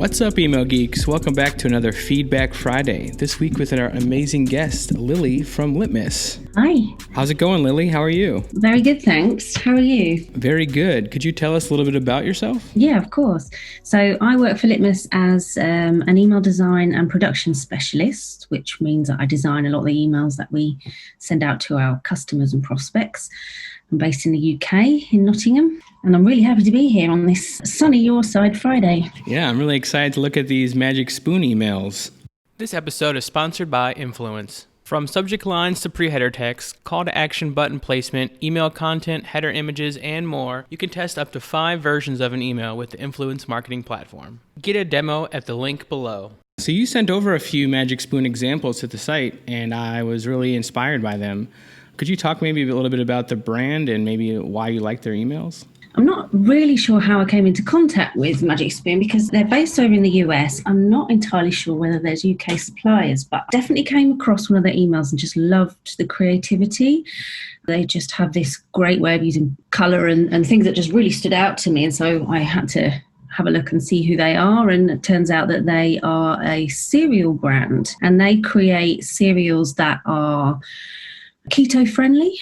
What's up, Email Geeks? Welcome back to another Feedback Friday. This week with our amazing guest, Lily from Litmus. Hi. How's it going, Lily? How are you? Very good, thanks. How are you? Very good. Could you tell us a little bit about yourself? Yeah, of course. So I work for Litmus as an email design and production specialist, which means that I design a lot of the emails that we send out to our customers and prospects. I'm based in the UK, in Nottingham, and I'm really happy to be here on this sunny your side Friday. Yeah, I'm really excited to look at these Magic Spoon emails. This episode is sponsored by Influence. From subject lines to pre-header text, call to action button placement, email content, header images, and more, you can test up to 5 versions of an email with the Influence marketing platform. Get a demo at the link below. So you sent over a few Magic Spoon examples to the site, and I was really inspired by them. Could you talk maybe a little bit about the brand and maybe why you like their emails? I'm not really sure how I came into contact with Magic Spoon because they're based over in the US. I'm not entirely sure whether there's UK suppliers, but definitely came across one of their emails and just loved the creativity. They just have this great way of using colour and things that just really stood out to me. And so I had to have a look and see who they are, and it turns out that they are a cereal brand and they create cereals that are keto-friendly,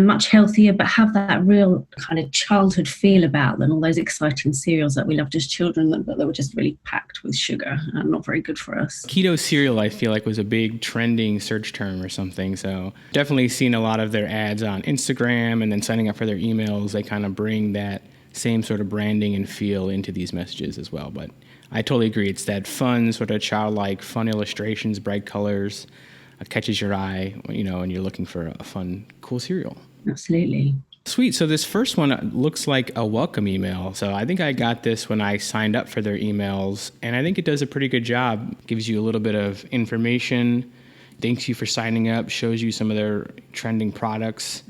much healthier, but have that real kind of childhood feel about them, all those exciting cereals that we loved as children, but they were just really packed with sugar and not very good for us. Keto cereal, I feel like, was a big trending search term or something, so definitely seen a lot of their ads on Instagram, and then signing up for their emails, they kind of bring that same sort of branding and feel into these messages as well. But I totally agree. It's that fun, sort of childlike, fun illustrations, bright colors, catches your eye, and you're looking for a fun, cool cereal. Absolutely. Sweet. So this first one looks like a welcome email. So I think I got this when I signed up for their emails, and I think it does a pretty good job. Gives you a little bit of information, thanks you for signing up, shows you some of their trending products,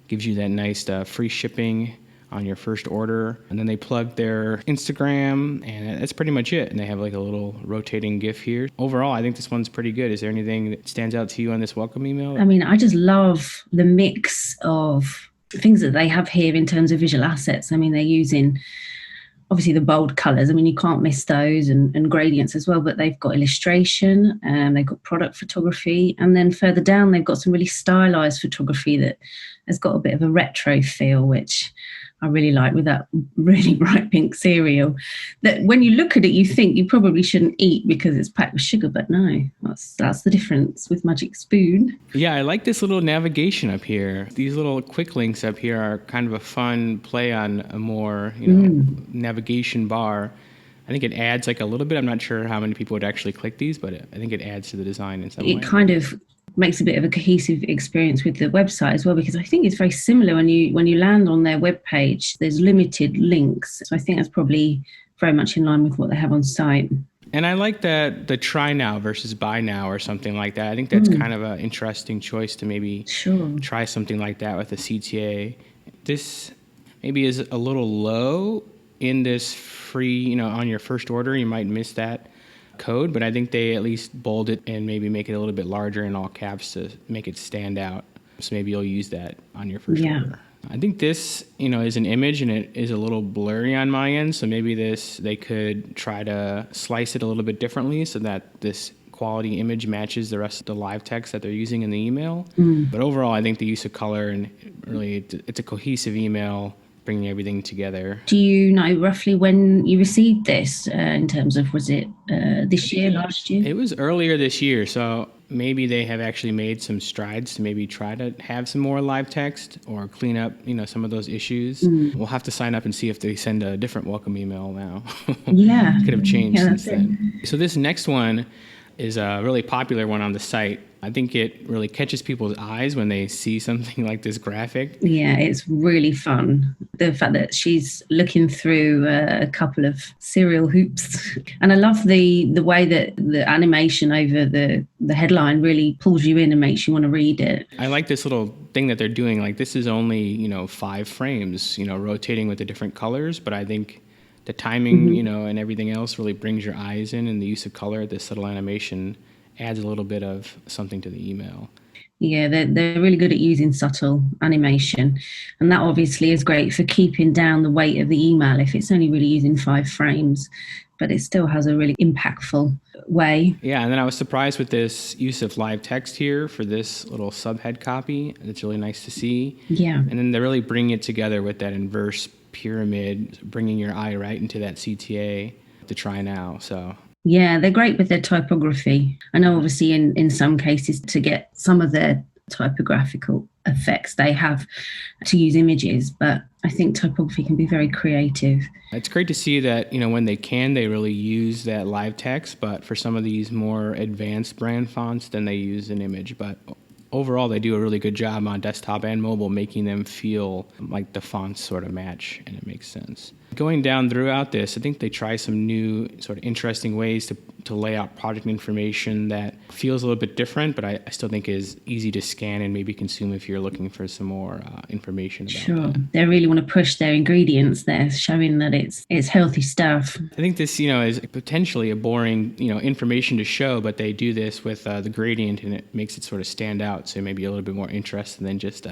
gives you that nice free shipping on your first order, and then they plug their Instagram, and that's pretty much it. And they have like a little rotating GIF here. Overall, I think this one's pretty good. Is there anything that stands out to you on this welcome email? I mean, I just love the mix of things that they have here in terms of visual assets. I mean, they're using obviously the bold colours. I mean, you can't miss those, and gradients as well, but they've got illustration and they've got product photography. And then further down, they've got some really stylised photography that has got a bit of a retro feel, which I really like, with that really bright pink cereal that when you look at it, you think you probably shouldn't eat because it's packed with sugar, but no, that's the difference with Magic Spoon. Yeah, I like this little navigation up here. These little quick links up here are kind of a fun play on a more, navigation bar. I think it adds like a little bit. I'm not sure how many people would actually click these, but I think it adds to the design in some way. It kind of makes a bit of a cohesive experience with the website as well, because I think it's very similar when you land on their webpage. There's limited links, so I think that's probably very much in line with what they have on site. And I like that the try now versus buy now or something like that. I think that's kind of an interesting choice to maybe try something like that with a CTA. This maybe is a little low in this free, on your first order, you might miss that code, but I think they at least bold it and maybe make it a little bit larger in all caps to make it stand out. So maybe you'll use that on your first order. I think this, is an image and it is a little blurry on my end. So maybe they could try to slice it a little bit differently so that this quality image matches the rest of the live text that they're using in the email. But overall, I think the use of color and really it's a cohesive email, bringing everything together. Do you know roughly when you received this in terms of, was it this year, last year? It was earlier this year, so maybe they have actually made some strides to maybe try to have some more live text or clean up, some of those issues. We'll have to sign up and see if they send a different welcome email now. Yeah. Could have changed since then. So this next one is a really popular one on the site. I think it really catches people's eyes when they see something like this graphic. Yeah, it's really fun. The fact that she's looking through a couple of cereal hoops. And I love the way that the animation over the headline really pulls you in and makes you want to read it. I like this little thing that they're doing. Like, this is only, 5 frames, rotating with the different colors. But I think the timing, and everything else really brings your eyes in, and the use of color, this little animation adds a little bit of something to the email. Yeah, they're really good at using subtle animation. And that obviously is great for keeping down the weight of the email if it's only really using 5 frames, but it still has a really impactful way. Yeah, and then I was surprised with this use of live text here for this little subhead copy. It's really nice to see. Yeah. And then they're really bringing it together with that inverse pyramid, bringing your eye right into that CTA to try now. So yeah, they're great with their typography. I know obviously in some cases to get some of their typographical effects they have to use images, but I think typography can be very creative. It's great to see that, when they can, they really use that live text, but for some of these more advanced brand fonts, then they use an image. But overall, they do a really good job on desktop and mobile, making them feel like the fonts sort of match, and it makes sense. Going down throughout this, I think they try some new sort of interesting ways to lay out product information that feels a little bit different, but I still think is easy to scan and maybe consume if you're looking for some more information about that. They really want to push their ingredients there, showing that it's healthy stuff. I think this, is potentially a boring, information to show, but they do this with the gradient, and it makes it sort of stand out. So maybe a little bit more interesting than just,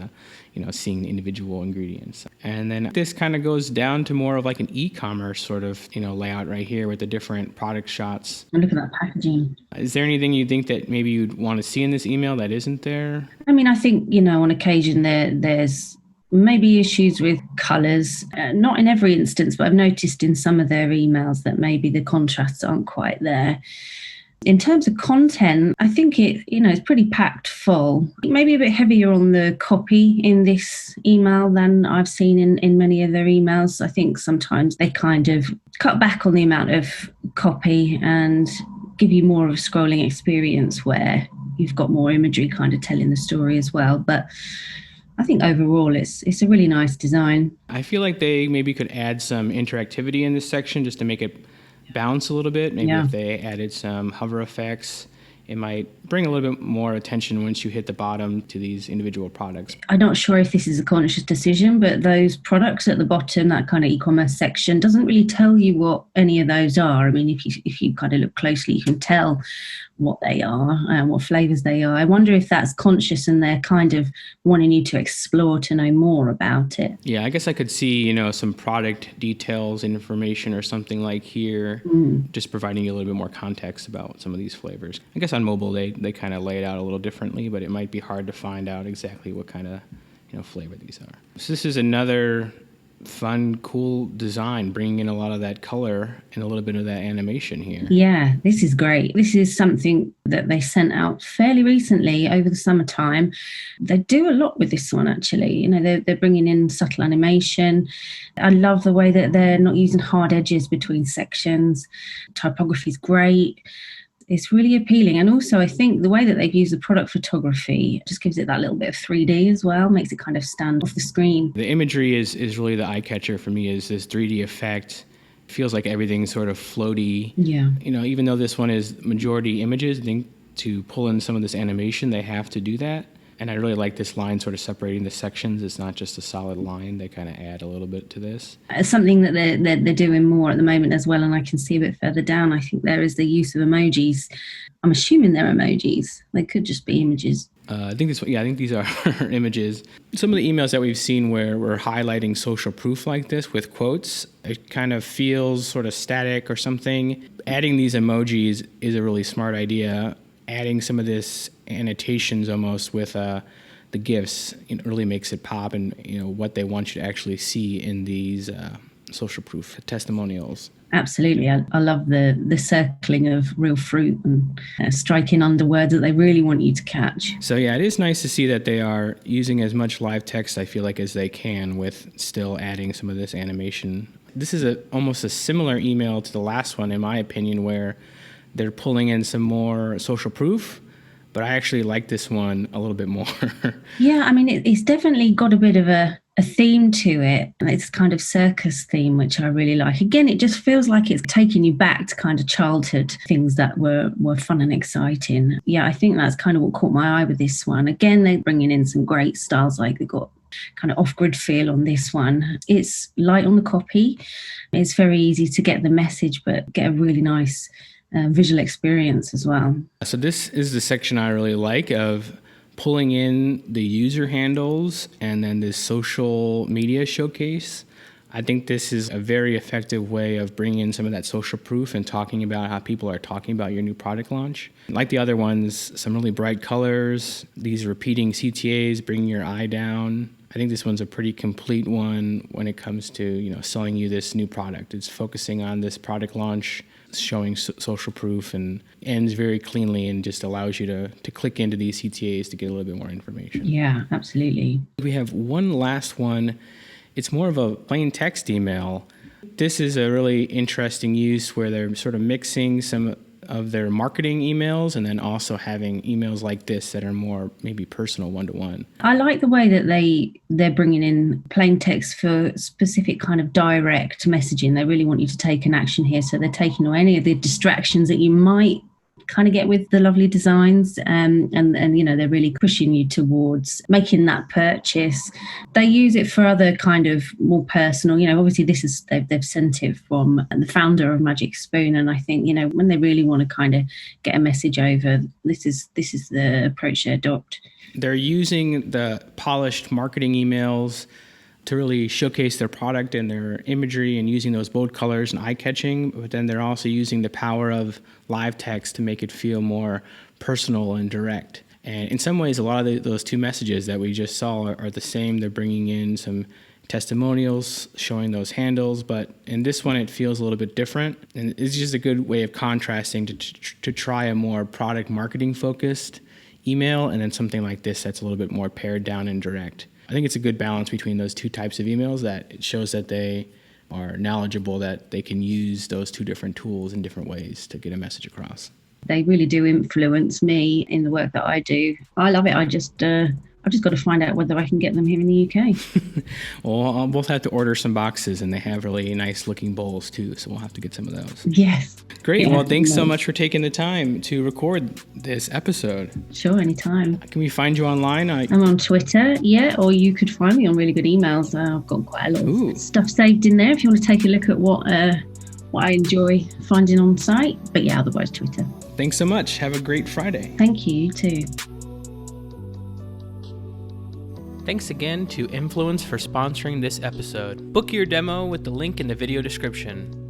seeing individual ingredients. And then this kind of goes down to more of like an e-commerce sort of, layout right here with the different product shots. And look at that packaging. Is there anything you think that maybe you'd want to see in this email that isn't there? I mean, I think, on occasion there's maybe issues with colours. Not in every instance, but I've noticed in some of their emails that maybe the contrasts aren't quite there. In terms of content, I think it's pretty packed full. Maybe a bit heavier on the copy in this email than I've seen in many of their emails. I think sometimes they kind of cut back on the amount of copy and give you more of a scrolling experience where you've got more imagery kind of telling the story as well. But I think overall it's a really nice design. I feel like they maybe could add some interactivity in this section just to make it bounce a little bit. Maybe if they added some hover effects, it might bring a little bit more attention once you hit the bottom to these individual products. I'm not sure if this is a conscious decision, but those products at the bottom, that kind of e-commerce section, doesn't really tell you what any of those are. I mean, if you kind of look closely, you can tell what they are and what flavours they are. I wonder if that's conscious and they're kind of wanting you to explore to know more about it. Yeah, I guess I could see, some product details, information or something like here, just providing you a little bit more context about some of these flavors. I guess on mobile, they kind of lay it out a little differently, but it might be hard to find out exactly what kind of, flavor these are. So this is another fun, cool design, bringing in a lot of that color and a little bit of that animation here. Yeah, this is great. This is something that they sent out fairly recently over the summertime. They do a lot with this one, actually. They're bringing in subtle animation. I love the way that they're not using hard edges between sections. Typography is great. It's really appealing. And also, I think the way that they've used the product photography just gives it that little bit of 3D as well, makes it kind of stand off the screen. The imagery is really the eye catcher for me, is this 3D effect. It feels like everything's sort of floaty. Yeah. Even though this one is majority images, I think to pull in some of this animation, they have to do that. And I really like this line sort of separating the sections. It's not just a solid line. They kind of add a little bit to this. It's something that they're doing more at the moment as well, and I can see a bit further down. I think there is the use of emojis. I'm assuming they're emojis. They could just be images. I think these are images. Some of the emails that we've seen where we're highlighting social proof like this with quotes, it kind of feels sort of static or something. Adding these emojis is a really smart idea. Adding some of this annotations almost with the GIFs, it really makes it pop, and what they want you to actually see in these social proof testimonials. Absolutely. I love the circling of real fruit and striking under words that they really want you to catch. So yeah, it is nice to see that they are using as much live text, I feel like, as they can, with still adding some of this animation. This is almost a similar email to the last one, in my opinion, where they're pulling in some more social proof, but I actually like this one a little bit more. Yeah, I mean, it's definitely got a bit of a theme to it. And it's kind of circus theme, which I really like. Again, it just feels like it's taking you back to kind of childhood things that were fun and exciting. Yeah, I think that's kind of what caught my eye with this one. Again, they're bringing in some great styles, like they've got kind of off-grid feel on this one. It's light on the copy. It's very easy to get the message, but get a really nice visual experience as well. So this is the section I really like, of pulling in the user handles and then this social media showcase. I think this is a very effective way of bringing in some of that social proof and talking about how people are talking about your new product launch. Like the other ones, some really bright colors, these repeating CTAs, bringing your eye down. I think this one's a pretty complete one when it comes to, selling you this new product. It's focusing on this product launch, showing social proof, and ends very cleanly and just allows you to click into these CTAs to get a little bit more information. Yeah, absolutely. We have one last one. It's more of a plain text email. This is a really interesting use where they're sort of mixing some of their marketing emails and then also having emails like this that are more maybe personal one-to-one. I like the way that they're bringing in plain text for specific kind of direct messaging. They really want you to take an action here. So they're taking away any of the distractions that you might kind of get with the lovely designs, and they're really pushing you towards making that purchase. They use it for other kind of more personal, obviously this is they've sent it from the founder of Magic Spoon, and I think when they really want to kind of get a message over, this is the approach they adopt. They're using the polished marketing emails to really showcase their product and their imagery and using those bold colors and eye-catching, but then they're also using the power of live text to make it feel more personal and direct. And in some ways, a lot of those two messages that we just saw are the same. They're bringing in some testimonials, showing those handles, but in this one, it feels a little bit different. And it's just a good way of contrasting to try a more product marketing focused email and then something like this that's a little bit more pared down and direct. I think it's a good balance between those two types of emails, that it shows that they are knowledgeable, that they can use those two different tools in different ways to get a message across. They really do influence me in the work that I do. I love it. I've just got to find out whether I can get them here in the UK. Well, we'll have to order some boxes, and they have really nice looking bowls too, so we'll have to get some of those. Yes. Great. Yeah, well, thanks so much for taking the time to record this episode. Sure, anytime. Can we find you online? I'm on Twitter, or you could find me on Really Good Emails. I've got quite a lot of stuff saved in there if you want to take a look at what I enjoy finding on site. But yeah, otherwise Twitter. Thanks so much. Have a great Friday. Thank you, you too. Thanks again to Influence for sponsoring this episode. Book your demo with the link in the video description.